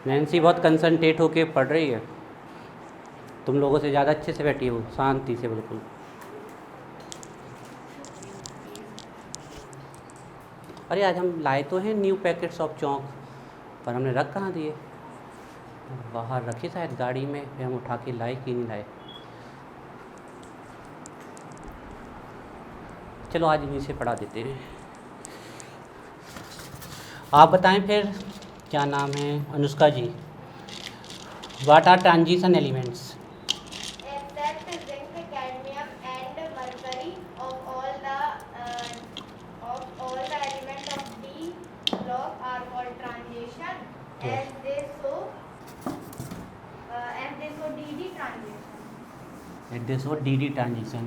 Nancy बहुत concentrate होके पढ़ रही है, तुम लोगों से ज़्यादा अच्छे से बैठी हो, शांति से बिल्कुल। अरे आज हम लाए तो हैं न्यू पैकेट्स ऑफ चौंक, पर हमने रख कहाँ दिए? बाहर रखे शायद गाड़ी में, फिर हम उठा के लाए कि नहीं लाए। चलो आज इन्हीं से पढ़ा देते हैं। आप बताएं फिर, क्या नाम है? Anushka ji, what are transition elements? Except zinc, cadmium, and mercury, of all the elements of D block are called transition, as they show DD transition. This वो डी डी ट्रांजिशन।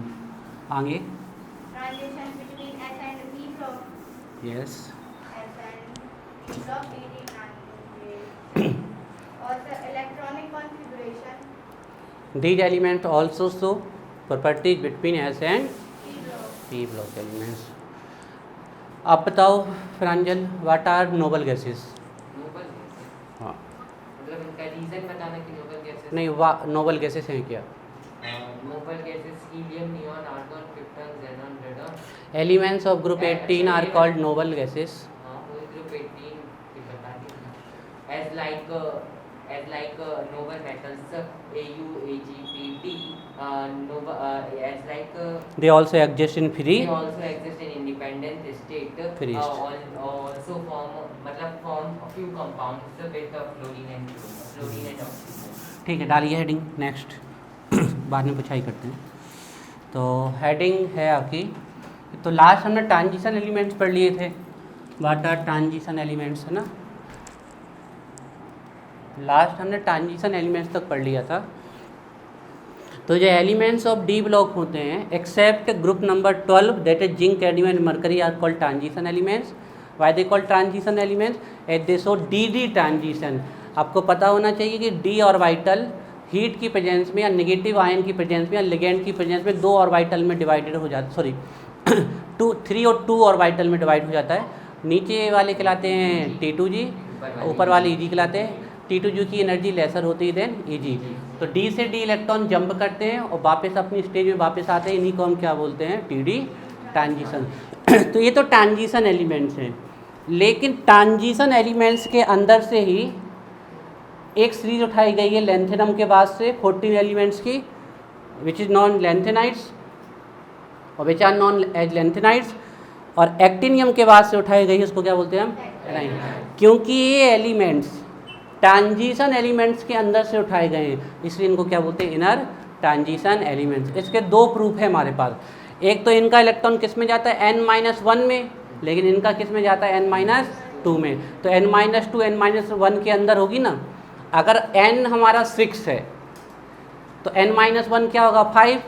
आगे Transition between S and P block. Yes, S and P block DD transition. Also electronic configuration. these elements also show properties between S and P block. P block elements. आप बताओ प्रांजल, what are noble gases? Noble gases हाँ, मतलब इनका reason बताना कि noble gases नहीं, noble gases हैं क्या? Noble gases helium, neon, argon, krypton, xenon, radon. Elements of group 18 are called noble gases. हाँ, वो ग्रुप 18 की बता दी। as like noble metals Au, Ag, Pt, as like they also exist in free they also exist in independent state. Free state. Also form a few compounds with fluorine and oxygen. ठीक है, डालिए heading. Next बाद में पुछाई करते हैं। तो heading है आपकी, तो लास्ट हमने ट्रांजिशन एलिमेंट्स पढ़ लिए थे। व्हाट आर ट्रांजिशन एलिमेंट्स, है ना? लास्ट हमने ट्रांजिशन एलिमेंट्स तक पढ़ लिया था। तो जो एलिमेंट्स ऑफ डी ब्लॉक होते हैं, except group number 12 that is zinc, cadmium and mercury are called transition elements. Why they called transition elements? At they show D D transition. आपको पता होना चाहिए कि डी ऑर्बिटल हीट की presence में या नेगेटिव आयन की प्रेजेंस में या लिगेंड की प्रेजेंस में 2 ऑर्बिटल में डिवाइडेड हो जाता, सॉरी 3 और 2 ऑर्बिटल में डिवाइड हो जाता है। नीचे वाले कहलाते हैं T2G, ऊपर वाले EG कहलाते हैं। T2G की एनर्जी लेसर होती है देन EG। तो D से D इलेक्ट्रॉन जंप करते हैं और वापस अपनी स्टेज में वापस आते हैं, इन्हीं को हम क्या बोलते हैं? TD transition. तो ये तो ट्रांजिशन एलिमेंट्स हैं, लेकिन ट्रांजिशन एलिमेंट्स के अंदर से ही एक सीरीज उठाई गई है लेंथेनम के बाद से 14 एलिमेंट्स की, विच इज़ नॉन लेंथेनाइट्स और which are non as lanthanides. और एक्टिनियम के बाद से उठाई गई है, उसको क्या बोलते हैं हम? एराइन। क्योंकि ये एलिमेंट्स ट्रांजिशन एलिमेंट्स के अंदर से उठाए गए हैं, इसलिए इनको क्या बोलते हैं? Inner transition elements. इसके 2 प्रूफ है हमारे पास। एक तो इनका इलेक्ट्रॉन किस में जाता है? n-1 में, लेकिन इनका किस में जाता है? n-2 में। तो n-2 n-1 के अंदर होगी ना। अगर n हमारा 6 है तो n-1 क्या होगा? 5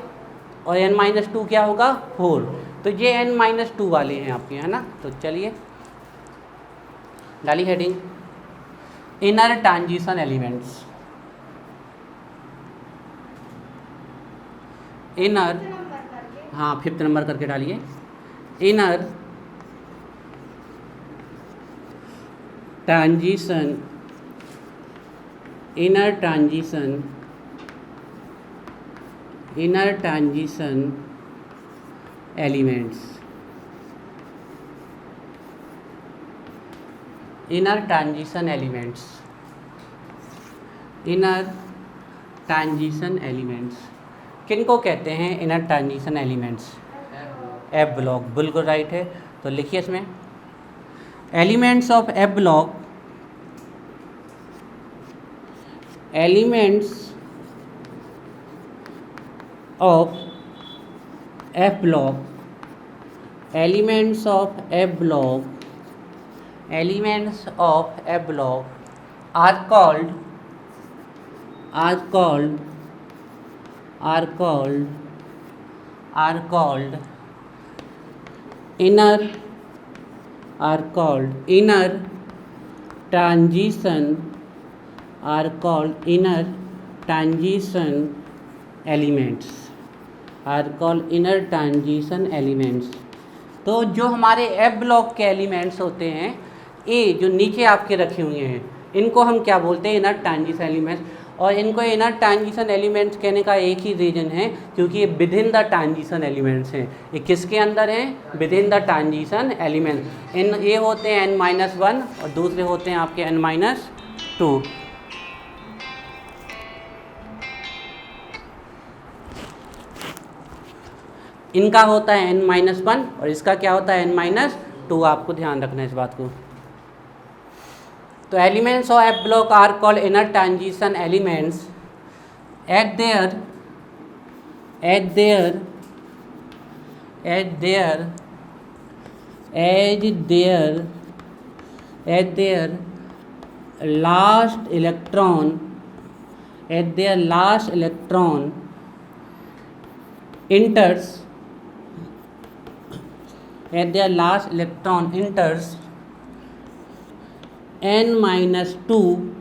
और n-2 क्या होगा? 4। तो ये n-2 वाले हैं आपके, है ना? तो चलिए डाली heading, inner transition elements. Inner, number करके हाँ 5th नंबर करके डालिए। Inner transition, inner transition, inner transition elements, inner transition elements, inner transition elements किनको कहते हैं? Inner transition elements. F block, बिल्कुल राइट है। तो लिखिए इसमें, elements of F block, elements of F block, elements of F block, elements of a block are called inner transition, are called inner transition elements, are called inner transition elements। तो जो हमारे F block के elements होते हैं, ए जो नीचे आपके रखे हुए हैं, इनको हम क्या बोलते हैं, इनर ट्रांजिशन एलिमेंट्स। और इनको इनर ट्रांजिशन एलिमेंट्स कहने का एक ही रीज़न है, क्योंकि ये within the transition elements हैं। ये किसके अंदर हैं, within the transition element. इन ये होते हैं n-1 और दूसरे होते हैं आपके n-2। इनका होता है n-1 और इसका क्या होता है n-2। आपको ध्यान रखना है इस बात को। तो elements of F block are called inner transition elements at their last electron enters n-2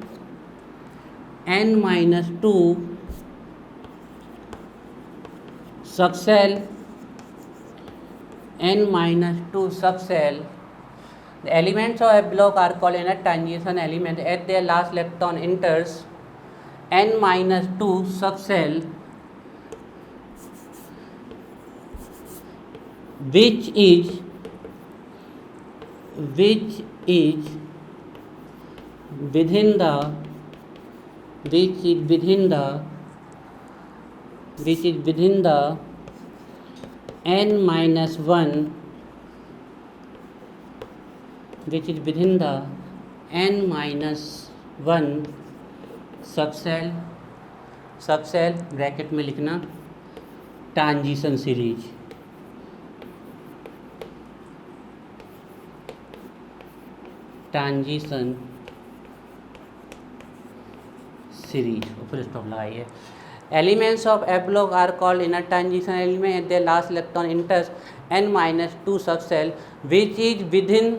subcell, the elements of a block are called inner transition element at their last electron enters n-2 subcell, which is within the n-1 subshell bracket में लिखना transition series. Transition series full stop लगाइए। Elements of F block are called inner transition element at their last electron enters n-2 subshell which is within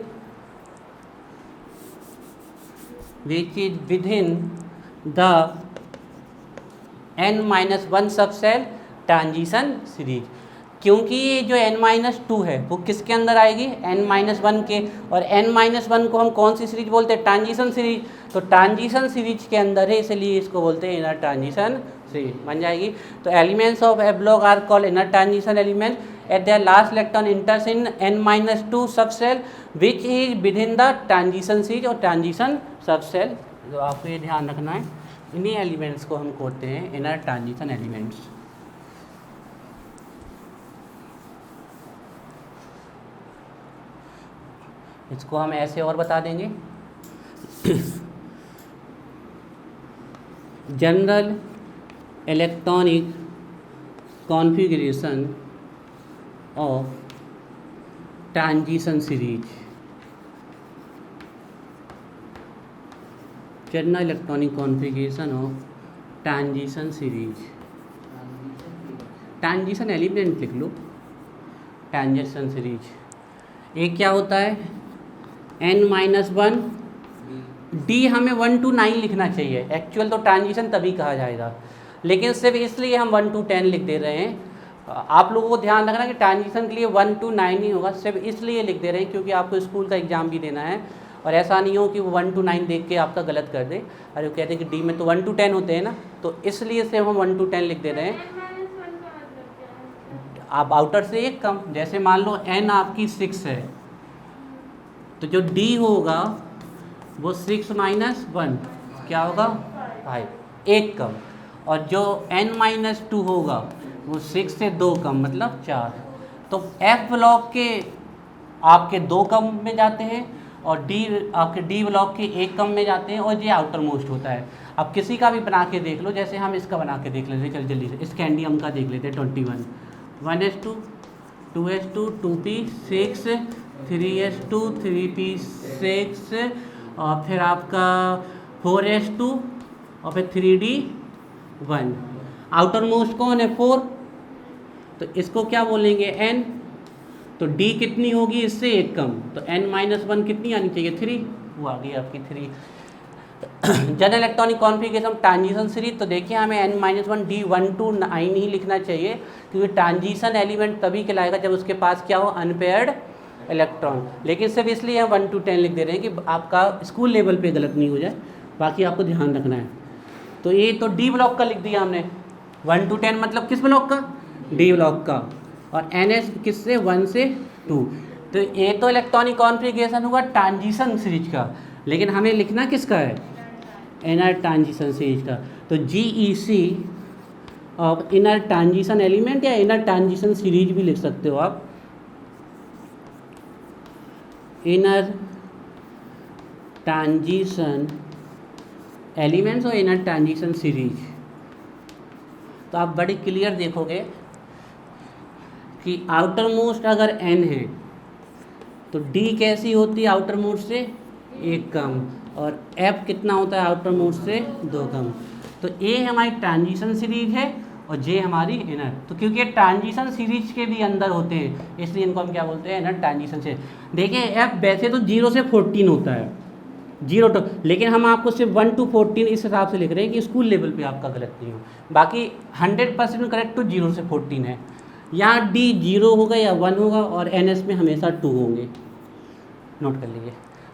the n-1 subshell transition series. क्योंकि ये जो n-2 है वो किसके अंदर आएगी, n-1 के, और n-1 को हम कौन सी सीरीज बोलते हैं, ट्रांजिशन सीरीज। तो ट्रांजिशन सीरीज के अंदर है, इसलिए इसको बोलते हैं इनर ट्रांजिशन सीरीज बन जाएगी। तो elements of A block are called inner transition element at their last electron enters in n-2 subshell which is within the transition series और ट्रांजिशन सबसेल। तो आपको ये ध्यान रखना है, इन्हीं एलिमेंट्स को हम कहते हैं इनर ट्रांजिशन एलिमेंट्स। इसको हम ऐसे और बता देंगे, general electronic configuration of transition series. General electronic configuration of transition series. Transition element लिख लो, ट्रांजिशन सीरीज। एक क्या होता है n-1 डी, हमें 1 to 9 लिखना चाहिए। एक्चुअल तो ट्रांजिशन तभी कहा जाएगा, लेकिन सिर्फ इसलिए हम 1 to 10 लिख दे रहे हैं। आप लोगों को ध्यान रखना कि ट्रांजिशन के लिए 1 to 9 नहीं होगा, सिर्फ इसलिए लिख दे रहे हैं क्योंकि आपको स्कूल का एग्ज़ाम भी देना है, और ऐसा नहीं हो कि वो 1 to 9 देख के आपका गलत कर दे। अरे वो कहते हैं कि डी में तो 1 to 10 होते हैं ना, तो इसलिए से हम 1 to 10 लिख दे रहे हैं। आप आउटर से एक कम, जैसे मान लो n आपकी 6 है, तो जो d होगा वो 6 - 1 क्या होगा 5, एक कम, और जो n-2 होगा वो 6 से 2 कम मतलब 4। तो f ब्लॉक के आपके 2 कम में जाते हैं और आपके d ब्लॉक के 1 कम में जाते हैं, और ये आउटर मोस्ट होता है। अब किसी का भी बना के देख लो, जैसे हम इसका बना के देख लेते हैं, चल जल्दी से स्कैंडियम का देख लेते हैं 21, 1s2 2s2 2p6 3s2 3p6 और फिर आपका 4s2 और फिर 3d1। आउटर मोस्ट कौन है 4, तो इसको क्या बोलेंगे n। तो d कितनी होगी इससे एक कम, तो n-1 कितनी आनी चाहिए 3, वो आ गई आपकी 3। General electronic configuration transition series. तो देखिए हमें n-1 d 1 to 9 ही लिखना चाहिए, क्योंकि ट्रांजिशन एलिमेंट तभी कहलाएगा जब उसके पास क्या हो, अनपेयर्ड इलेक्ट्रॉन। लेकिन सिर्फ इसलिए हम 1 to 10 लिख दे रहे हैं कि आपका स्कूल लेवल पे गलत नहीं हो जाए। बाकी आपको ध्यान रखना है। तो ये तो डी ब्लॉक का लिख दिया हमने, 1 to 10 मतलब किस ब्लॉक का? डी ब्लॉक का। और NS किससे? 1 से 2। तो ये तो इलेक्ट्रॉनिक कॉन्फ़िगरेशन हुआ ट्रांजिशन सीरीज का, लेकिन हमें लिखना किसका है? इनर ट्रांजिशन सीरीज का। तो GEC of inner transition element या इनर ट्रांजिशन सीरीज भी लिख सकते हो आप। इनर ट्रांजिशन एलिमेंट्स और इनर ट्रांजिशन सीरीज। तो आप बड़ी क्लियर देखोगे कि आउटर मोस्ट अगर n है तो D कैसी होती है आउटर मोस्ट से? 1 कम, और F कितना होता है आउटर मोस्ट से? 2 कम। तो A हमारी ट्रांजिशन सीरीज है और J हमारी इनर। तो क्योंकि ये ट्रांजिशन सीरीज के भी अंदर होते हैं इसलिए इनको हम क्या बोलते हैं? इनर ट्रांजिशन से। देखिए F वैसे तो 0 से 14 होता है, 0 to, लेकिन हम आपको सिर्फ 1 to 14 इस हिसाब से लिख रहे हैं कि स्कूल लेवल पे आपका गलत नहीं हो। बाकी 100% करेक्ट तो 0 से 14 है। यहाँ D 0 होगा या 1 होगा और NS में हमेशा 2 होंगे। नोट कर लीजिए,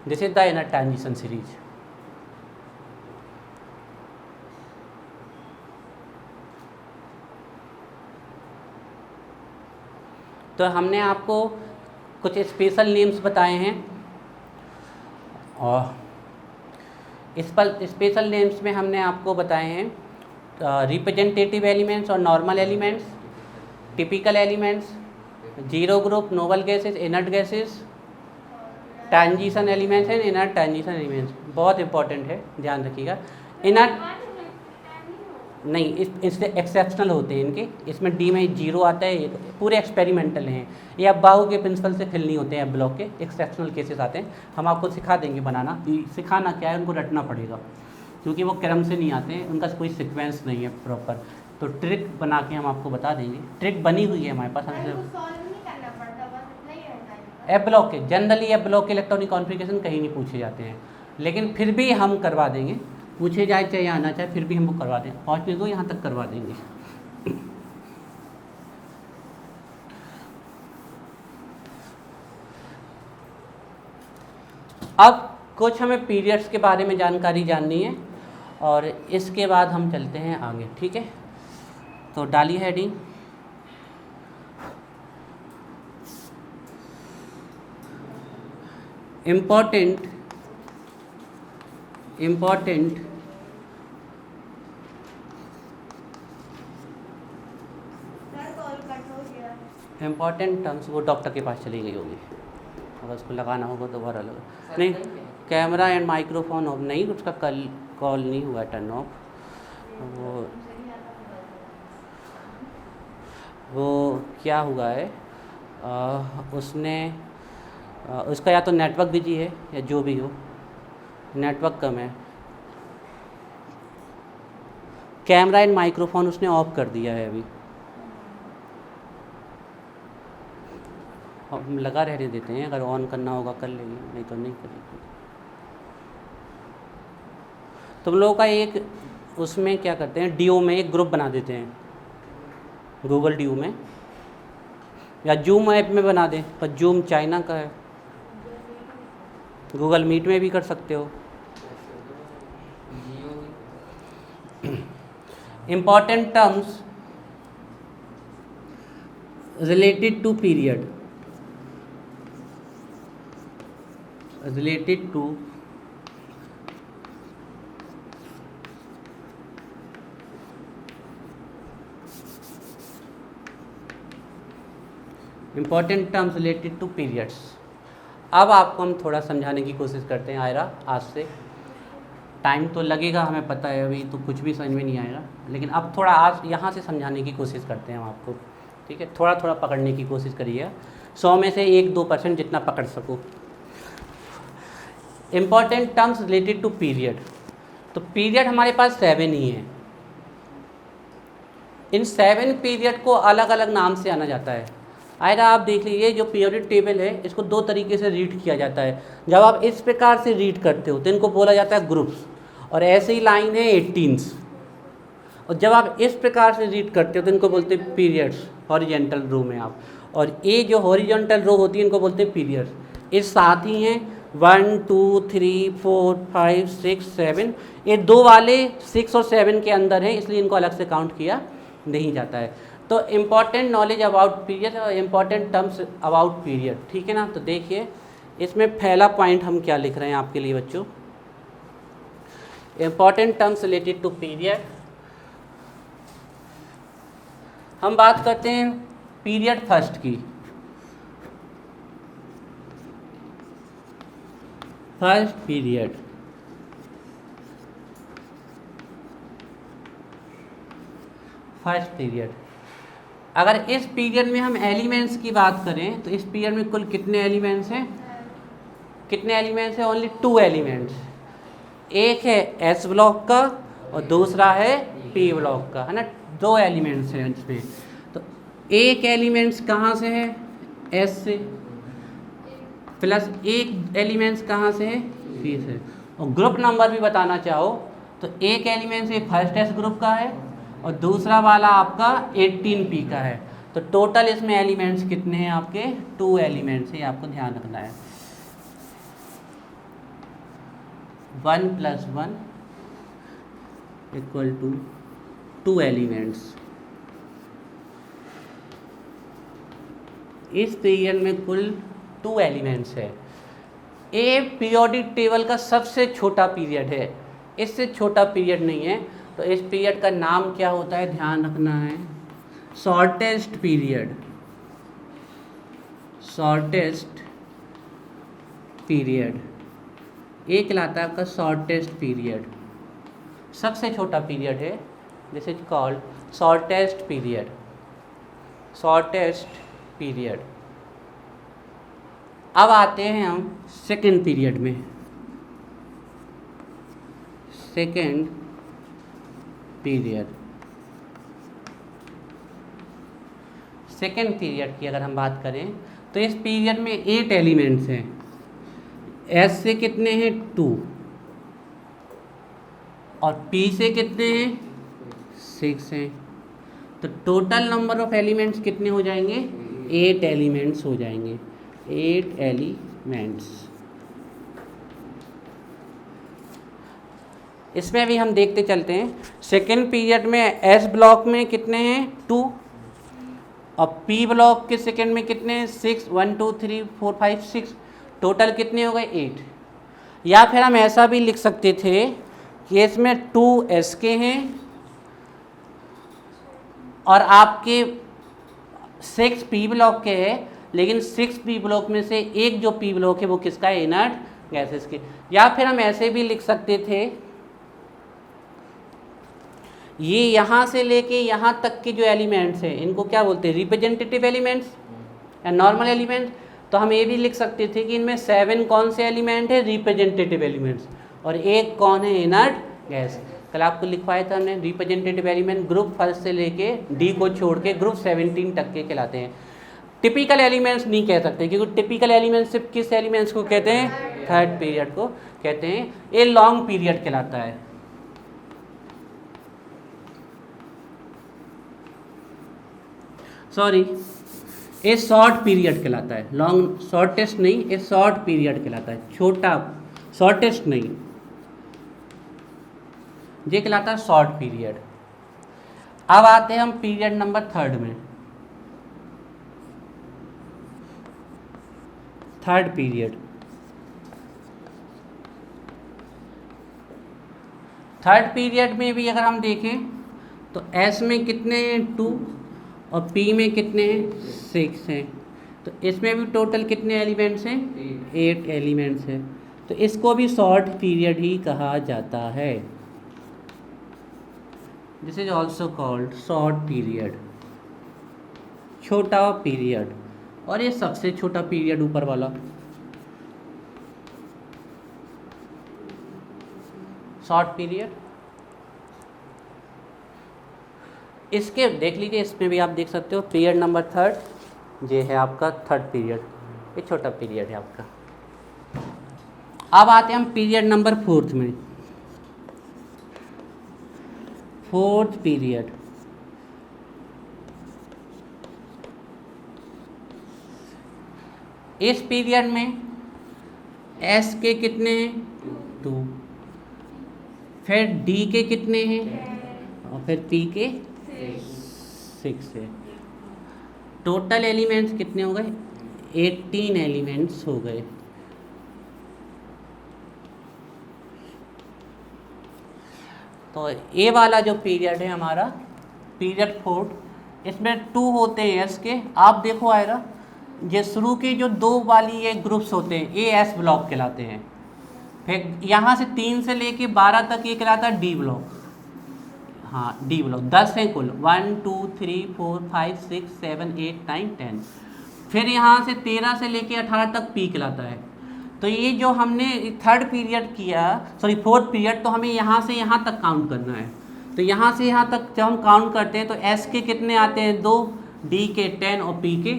this is the inner transition series. तो हमने आपको कुछ स्पेशल नेम्स बताए हैं, और इस पर स्पेशल नेम्स में हमने आपको बताए हैं रिप्रेजेंटेटिव एलिमेंट्स और normal elements, typical elements, zero group, noble gases, inert gases, transition elements and inert transition elements. बहुत इंपॉर्टेंट है, ध्यान रखिएगा। इनर्ट नहीं, इससे एक्सेप्शनल होते हैं इनके, इसमें डी में 0 आता है, ये पूरे एक्सपेरिमेंटल हैं। ये अब बाहु के प्रिंसिपल से फिल नहीं होते हैं, ब्लॉक के एक्सेप्शनल केसेस आते हैं। हम आपको सिखा देंगे बनाना, सिखाना क्या है, उनको रटना पड़ेगा क्योंकि वो क्रम से नहीं आते हैं, उनका कोई सीक्वेंस नहीं है प्रॉपर। तो ट्रिक बना के हम आपको बता देंगे, ट्रिक बनी हुई है हमारे पास। एफ ब्लॉक के जनरली एफ ब्लॉक के इलेक्ट्रॉनिक कॉन्फ़िगरेशन कहीं नहीं पूछे जाते हैं, लेकिन फिर भी हम करवा देंगे, पूछे जाए चाहे आना चाहे, फिर भी हम वो करवा दें। 5 मिनट को यहाँ तक करवा देंगे। अब कुछ हमें पीरियड्स के बारे में जानकारी जाननी है और इसके बाद हम चलते हैं आगे, ठीक है। तो डालिए हेडिंग। इम्पोर्टेंट टर्म्स, वो डॉक्टर के पास चली गई होगी, अगर उसको लगाना होगा तो बार अलग। नहीं, कैमरा एंड माइक्रोफोन ऑफ नहीं, उसका कॉल नहीं हुआ टर्न ऑफ। वो क्या हुआ है, उसका या तो नेटवर्क बिजी है या जो भी हो, नेटवर्क कम है। कैमरा एंड माइक्रोफोन उसने ऑफ कर दिया है अभी, हम लगा रहने देते हैं, अगर ऑन करना होगा कर लेंगे, नहीं तो नहीं करेंगे। तुम लोगों का एक उसमें क्या करते हैं, डीओ में एक ग्रुप बना देते हैं, गूगल डीओ में या जूम ऐप में बना दें, पर जूम चाइना का है। गूगल मीट में भी कर सकते हो। Important terms related to period, related to important terms related to periods. अब आपको हम थोड़ा समझाने की कोशिश करते हैं आयरा, आज से टाइम तो लगेगा, हमें पता है, अभी तो कुछ भी समझ में नहीं आएगा, लेकिन अब थोड़ा आज यहाँ से समझाने की कोशिश करते हैं हम आपको, ठीक है। थोड़ा थोड़ा पकड़ने की कोशिश करिए, 100 में से 1-2% जितना पकड़ सको। Important terms related to period. तो पीरियड हमारे पास 7 ही हैं। इन 7 पीरियड को अलग अलग नाम से आना जाता है। आयरा आप देख लीजिए, जो पीरियड टेबल है इसको 2 तरीके से रीड किया जाता है। जब आप इस प्रकार से रीड करते हो तो इनको बोला जाता है ग्रुप्स, और ऐसे ही लाइन है 18s। और जब आप इस प्रकार से रीड करते हो तो इनको बोलते हैं पीरियड्स, हॉरिजेंटल रो में आप। और ये जो हॉरिजेंटल रो होती है इनको बोलते हैं पीरियड्स। ये साथ ही हैं 1 2 3 4 5 6 7, ये दो वाले 6 और 7 के अंदर हैं, इसलिए इनको अलग से काउंट किया नहीं जाता है। तो इम्पॉर्टेंट नॉलेज अबाउट पीरियड और इम्पॉर्टेंट टर्म्स अबाउट पीरियड, ठीक है ना। तो देखिए इसमें पहला पॉइंट हम क्या लिख रहे हैं आपके लिए बच्चों, important terms related to period. हम बात करते हैं पीरियड फर्स्ट की। फर्स्ट पीरियड, फर्स्ट पीरियड, अगर इस पीरियड में हम एलिमेंट्स की बात करें तो इस पीरियड में कुल कितने एलिमेंट्स हैं, कितने एलिमेंट्स हैं, ओनली 2 एलिमेंट्स। एक है एस ब्लॉक का और दूसरा है पी ब्लॉक का, है ना, 2 एलिमेंट्स हैं इसमें। तो एक एलिमेंट्स कहाँ से है, एस से, प्लस एक एलिमेंट्स कहाँ से है, पी से। और ग्रुप नंबर भी बताना चाहो तो एक एलिमेंट्स ये फर्स्ट एस ग्रुप का है और दूसरा वाला आपका 18P का है। तो टोटल इसमें एलिमेंट्स कितने हैं आपके, 2 एलिमेंट्स हैं, आपको ध्यान रखना है। 1 + 1 = 2 एलिमेंट्स। इस पीरियड में कुल 2 एलिमेंट्स है। ए पीरियोडिक टेबल का सबसे छोटा पीरियड है, इससे छोटा पीरियड नहीं है। तो इस पीरियड का नाम क्या होता है, ध्यान रखना है, शॉर्टेस्ट पीरियड, शॉर्टेस्ट पीरियड, ये कहलाता है आपका शॉर्टेस्ट पीरियड। सबसे छोटा पीरियड है, this is called shortest period, shortest period. अब आते हैं हम सेकेंड पीरियड में। सेकेंड पीरियड, सेकेंड पीरियड की अगर हम बात करें तो इस पीरियड में 8 एलिमेंट्स हैं। एस से कितने हैं, 2, और पी से कितने हैं, 6 हैं। तो टोटल नंबर ऑफ एलिमेंट्स कितने हो जाएंगे, 8 एलिमेंट्स हो जाएंगे, 8 एलिमेंट्स। इसमें भी हम देखते चलते हैं। सेकेंड पीरियड में एस ब्लॉक में कितने हैं, 2, और पी ब्लॉक के सेकेंड में कितने हैं, 6, 1 2 3 4 5 6, टोटल कितने हो गए, 8। या फिर हम ऐसा भी लिख सकते थे कि इसमें 2 एस के हैं और आपके 6 पी ब्लॉक के हैं, लेकिन 6 पी ब्लॉक में से एक जो पी ब्लॉक है वो किसका है, इनर्ट गैसेस के। या फिर हम ऐसे भी लिख सकते थे, ये यहाँ से लेके यहाँ तक के जो एलिमेंट्स हैं इनको क्या बोलते हैं, रिप्रेजेंटेटिव एलिमेंट्स या नॉर्मल एलिमेंट्स। तो हम ये भी लिख सकते थे कि इनमें 7 कौन से एलिमेंट है, रिप्रेजेंटेटिव एलिमेंट्स, और एक कौन है, इनर्ट गैस। कल आपको लिखवाया था हमने, रिप्रेजेंटेटिव एलिमेंट ग्रुप फर्स्ट से लेके डी को छोड़ के ग्रुप 17 तक के कहलाते हैं। टिपिकल एलिमेंट्स नहीं कह सकते, क्योंकि टिपिकल एलिमेंट्स सिर्फ किस एलिमेंट्स को कहते हैं, थर्ड पीरियड को कहते हैं। ये लॉन्ग पीरियड कहलाता है। सॉरी, ये शॉर्ट पीरियड कहलाता है, लॉन्ग, शॉर्टेस्ट नहीं, ये शॉर्ट पीरियड कहलाता है, छोटा, शॉर्टेस्ट नहीं, ये कहलाता है शॉर्ट पीरियड। अब आते हैं हम पीरियड नंबर 3 में। थर्ड पीरियड, थर्ड पीरियड में भी अगर हम देखें तो एस में कितने हैं, 2, और पी में कितने हैं, 6 हैं। तो इसमें भी टोटल कितने एलिमेंट्स हैं, 8 एलिमेंट्स हैं। तो इसको भी शॉर्ट पीरियड ही कहा जाता है। This is also called short period, छोटा पीरियड। और ये सबसे छोटा पीरियड ऊपर वाला, शॉर्ट पीरियड। इसके देख लीजिए, इसमें भी आप देख सकते हो पीरियड नंबर 3 ये है आपका थर्ड पीरियड, ये छोटा पीरियड है आपका। अब आते हैं हम पीरियड नंबर 4 में। फोर्थ पीरियड, इस पीरियड में एस के कितने हैं 2, फिर डी के कितने हैं और फिर पी के 6 है। टोटल एलिमेंट्स कितने हो गए 18 एलिमेंट्स हो गए। तो ए वाला जो पीरियड है हमारा पीरियड 4, इसमें 2 होते हैं एस के। आप देखो आएगा ये शुरू के जो 2 वाली ये ग्रुप्स होते हैं ए एस ब्लॉक कहलाते हैं। फिर यहाँ से 3 से लेके 12 तक ये कहलाता है डी ब्लॉक। हाँ डी ब्लॉक 10 हैं कुल 1 2 3 4 5 6 7 8 9 10। फिर यहाँ से 13 से लेके 18 तक पी कहलाता है। तो ये जो हमने थर्ड पीरियड किया फोर्थ पीरियड, तो हमें यहाँ से यहाँ तक काउंट करना है। तो यहाँ से यहाँ तक जब हम काउंट करते हैं तो एस के कितने आते हैं 2, डी के 10 और पी के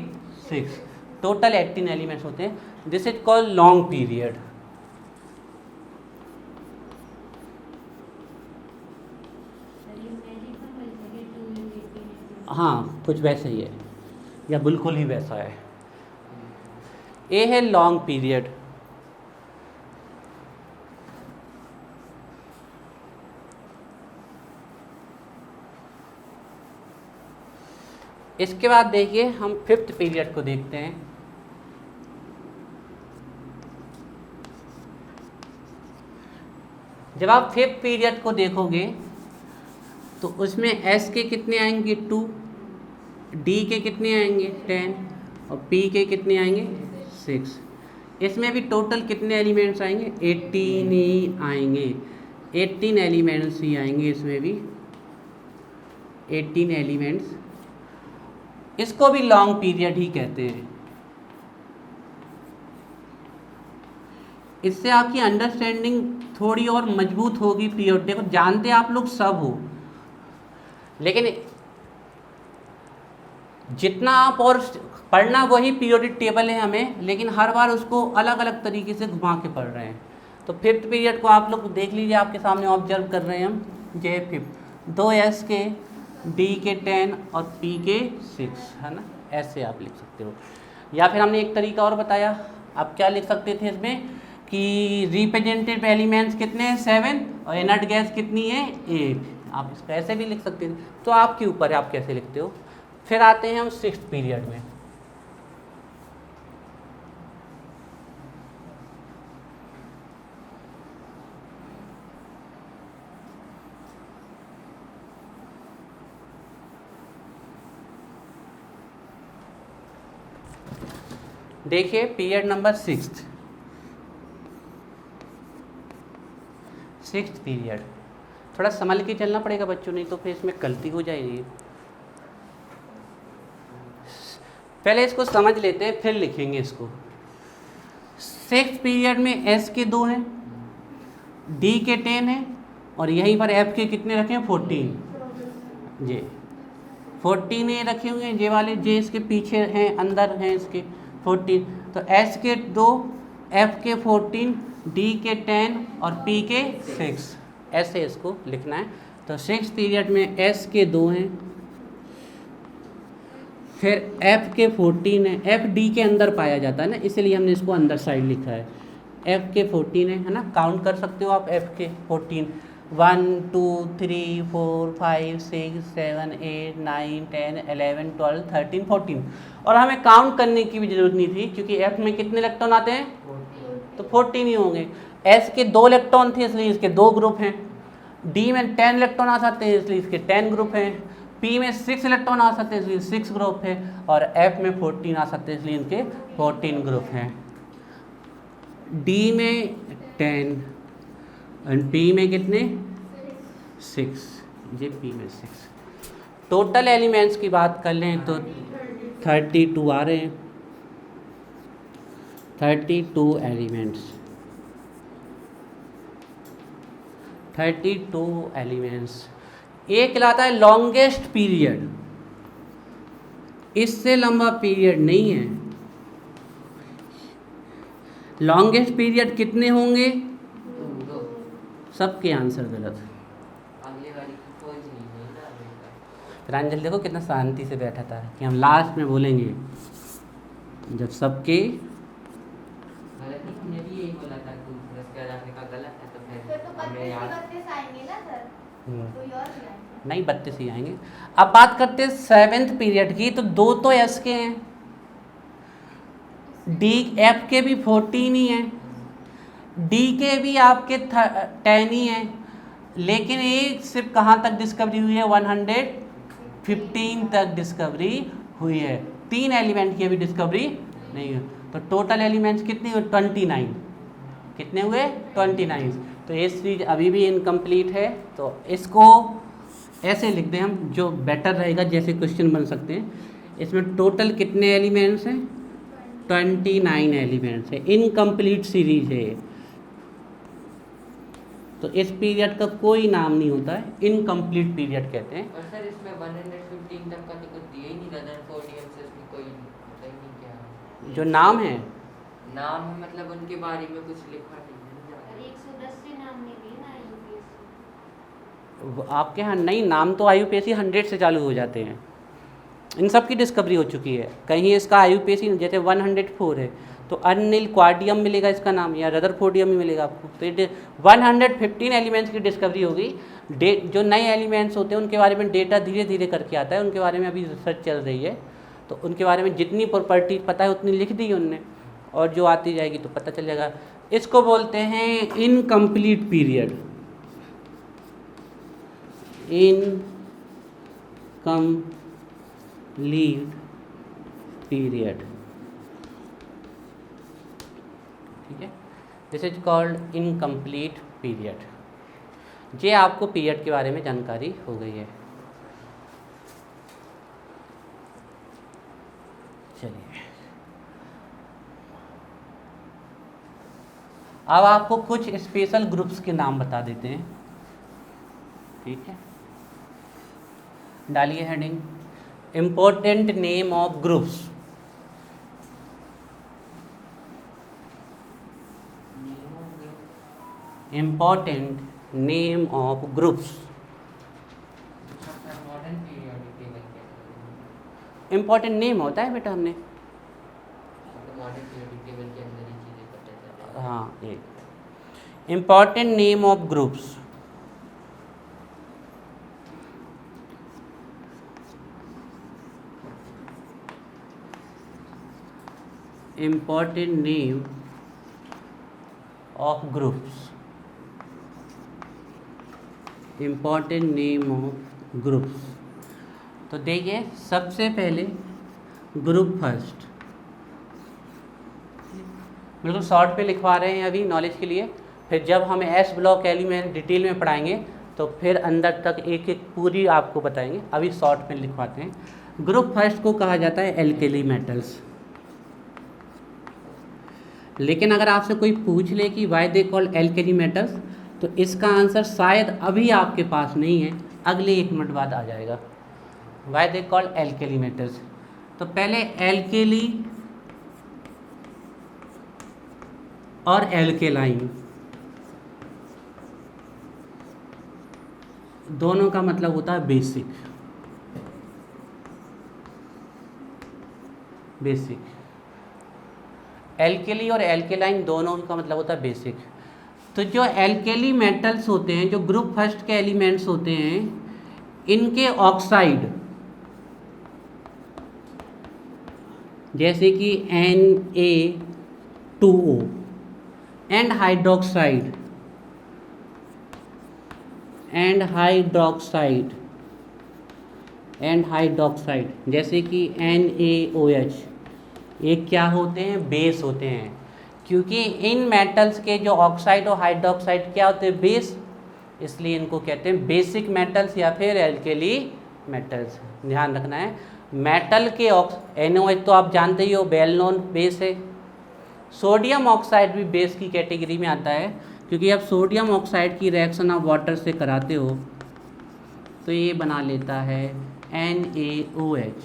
6। टोटल 18 एलिमेंट्स होते हैं। This is called long period. हाँ कुछ वैसे ही है या बिल्कुल ही वैसा है। ए है लॉन्ग पीरियड। इसके बाद देखिए हम फिफ्थ पीरियड को देखते हैं। जब आप फिफ्थ पीरियड को देखोगे तो उसमें एस के कितने आएंगे 2, डी के कितने आएंगे 10 और पी के कितने आएंगे 6। इसमें भी टोटल कितने एलिमेंट्स आएंगे 18 ही आएंगे। 18 एलिमेंट्स ही आएंगे इसमें भी 18 एलिमेंट्स। इसको भी लॉन्ग पीरियड ही कहते हैं। इससे आपकी अंडरस्टैंडिंग थोड़ी और मजबूत होगी पीरियड। देखो जानते आप लोग सब हो, लेकिन जितना आप और पढ़ना वही पीरियोडिक टेबल है हमें, लेकिन हर बार उसको अलग अलग तरीके से घुमा के पढ़ रहे हैं। तो फिफ्थ पीरियड को आप लोग देख लीजिए, आपके सामने ऑब्जर्व कर रहे हैं हम। जे फिफ्थ 2 एस के, डी के 10 और पी के 6, है ना। ऐसे आप लिख सकते हो। या फिर हमने एक तरीका और बताया, आप क्या लिख सकते थे इसमें कि रिप्रेजेंटेटिव एलिमेंट्स कितने हैं 7 और इनर्ट गैस कितनी है 8। आप इसको ऐसे भी लिख सकते थे। तो आपके ऊपर है आप कैसे लिखते हो। फिर आते हैं हम सिक्स्थ पीरियड में। देखिए पीरियड नंबर सिक्स्थ पीरियड। थोड़ा संभल के चलना पड़ेगा बच्चों, नहीं तो फिर इसमें गलती हो जाएगी। पहले इसको समझ लेते हैं फिर लिखेंगे इसको। सिक्स्थ पीरियड में एस के 2 हैं, डी के 10 हैं और यहीं पर एफ के कितने रखे हैं 14। जे 14 ये रखे हुए हैं, जे वाले जे इसके पीछे हैं अंदर हैं इसके 14। तो एस के 2, एफ के 14, डी के 10 और पी के 6, ऐसे इसको लिखना है। तो सिक्स्थ पीरियड में एस के 2 हैं, फिर एफ के 14 है। एफ डी के अंदर पाया जाता है ना, इसलिए हमने इसको अंदर साइड लिखा है। एफ के 14 है ना, काउंट कर सकते हो आप एफ के 14 1 2 3 4 5 6 7 8 9 10 11 12 13 14। और हमें काउंट करने की भी जरूरत नहीं थी, क्योंकि एफ में कितने इलेक्ट्रॉन आते हैं तो 14 ही होंगे। एस के 2 इलेक्ट्रॉन थे इसलिए इसके 2 ग्रुप हैं। डी में 10 इलेक्ट्रॉन आ सकते हैं इसलिए इसके 10 ग्रुप हैं। पी में 6 इलेक्ट्रॉन आ सकते हैं इसलिए 6 ग्रुप है। और एफ में 14 आ सकते हैं इसलिए इनके 14 ग्रुप हैं। डी में 10 और पी में कितने 6, ये पी में 6। टोटल एलिमेंट्स की बात कर लें तो 32 आ रहे हैं। 32 एलिमेंट्स, 32 एलिमेंट्स। ये कहलाता है लॉन्गेस्ट पीरियड। इससे लंबा पीरियड नहीं है। लॉन्गेस्ट पीरियड कितने होंगे? सबके आंसर गलत। प्रांजल देखो कितना शांति से बैठा था कि हम लास्ट में बोलेंगे जब सबके एक बोला था कि उसके बाद आपने कहा गलत है, तो फिर तो फिर हमने 32 याद 32 आएंगे ना सर, कोई और भी आएंगे। नहीं 32 ही आएंगे। अब बात करते हैं 7th पीरियड की, तो 2 तो एस के हैं, डी एफ के भी 14 ही हैं, डी के भी आपके 10 ही हैं, लेकिन एक सिर्फ कहाँ तक डिस्कवरी हुई है, 115 तक डिस्कवरी हुई है, 3 एलिमेंट की अभी डिस्कवरी नहीं हुई। तो टोटल एलिमेंट्स कितने हुए, 29। कितने हुए, 29। तो ये सीरीज अभी भी इनकम्प्लीट है, तो इसको ऐसे लिख दें हम, जो बेटर रहेगा, जैसे क्वेश्चन बन सकते हैं। इसमें टोटल कितने एलिमेंट्स हैं, 29 एलिमेंट्स है, इनकम्प्लीट सीरीज है। तो इस पीरियड का कोई नाम नहीं होता है, इनकम्प्लीट पीरियड कहते हैं। और सर इसमें 115 तक का तो कुछ दिया ही नहीं, रदरफोर्डियम से उसकी कोई पता ही नहीं क्या जो नाम है, नाम है, मतलब उनके बारे में कुछ लिखा नहीं है। और 110 से नाम नहीं दिए ना यूपीएससी। वो आपके यहाँ नहीं, नाम तो IUPAC 100 से चालू हो जाते हैं, इन सब की डिस्कवरी हो चुकी है। कहीं इसका IUPAC जैसे 104 है, तो अनिल क्वाडियम मिलेगा इसका नाम, या रदरफोर्डियम ही मिलेगा आपको। तो 115 एलिमेंट्स की डिस्कवरी होगी। जो नए एलिमेंट्स होते हैं उनके बारे में डेटा धीरे धीरे करके आता है, उनके बारे में अभी रिसर्च चल रही है, तो उनके बारे में जितनी प्रॉपर्टी पता है उतनी लिख दी है उनने, और जो आती जाएगी तो पता चल जाएगा। इसको बोलते हैं इनकम्प्लीट पीरियड, इनकम्प्लीट पीरियड, ठीक है, this is called incomplete period. ये आपको पीरियड के बारे में जानकारी हो गई है। चलिए, अब आपको कुछ स्पेशल ग्रुप्स के नाम बता देते हैं, ठीक है। डालिए heading, important name of groups. Important name of groups. Modern periodic table के इम्पोर्टेंट नेम होता है बेटा, हमने मॉडर्न पीरियोडिक टेबल के अंदर ही चीजें पता चल जाएगी। हाँ, एक important name of groups. Important name of groups, important name of groups. तो देखिए, सबसे पहले ग्रुप फर्स्ट, बिल्कुल शॉर्ट पे लिखवा रहे हैं अभी नॉलेज के लिए, फिर जब हम एस ब्लॉक एलिमेंट डिटेल में पढ़ाएंगे तो फिर अंदर तक एक एक पूरी आपको बताएंगे, अभी शॉर्ट पे लिखवाते हैं। ग्रुप फर्स्ट को कहा जाता है एल्केली मेटल्स। लेकिन अगर आपसे कोई पूछ ले कि Y they called alkali metals, तो इसका आंसर शायद अभी आपके पास नहीं है, अगले 1 मिनट बाद आ जाएगा। Y they called alkali metals, तो पहले एल्केली और एल्केलाइन दोनों का मतलब होता है बेसिक। बेसिक एल्केली और एल्केलाइन दोनों का मतलब होता है बेसिक। तो जो एल्केली मेटल्स होते हैं, जो ग्रुप फर्स्ट के एलिमेंट्स होते हैं, इनके ऑक्साइड जैसे कि Na2O एंड हाइड्रोक्साइड जैसे कि NaOH, ये क्या होते हैं, बेस होते हैं। क्योंकि इन मेटल्स के जो ऑक्साइड और हाइड्रोक्साइड क्या होते हैं, बेस, इसलिए इनको कहते हैं बेसिक मेटल्स या फिर एल्केली मेटल्स। ध्यान रखना है, मेटल के NaOH तो आप जानते ही हो, वेल नोन बेस है। सोडियम ऑक्साइड भी बेस की कैटेगरी में आता है, क्योंकि आप सोडियम ऑक्साइड की रिएक्शन आप वाटर से कराते हो तो ये बना लेता है NaOH,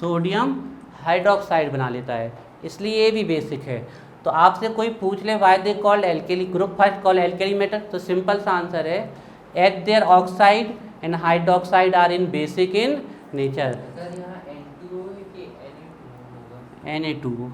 सोडियम हाइड्रोक्साइड बना लेता है, इसलिए ये भी बेसिक है। तो आपसे कोई पूछ ले why they called alkali, group first called alkali metal, तो सिंपल सा आंसर है at their oxide and hydroxide are in basic in nature. Sir यहाँ N2O है कि Na2O होगा? Na2O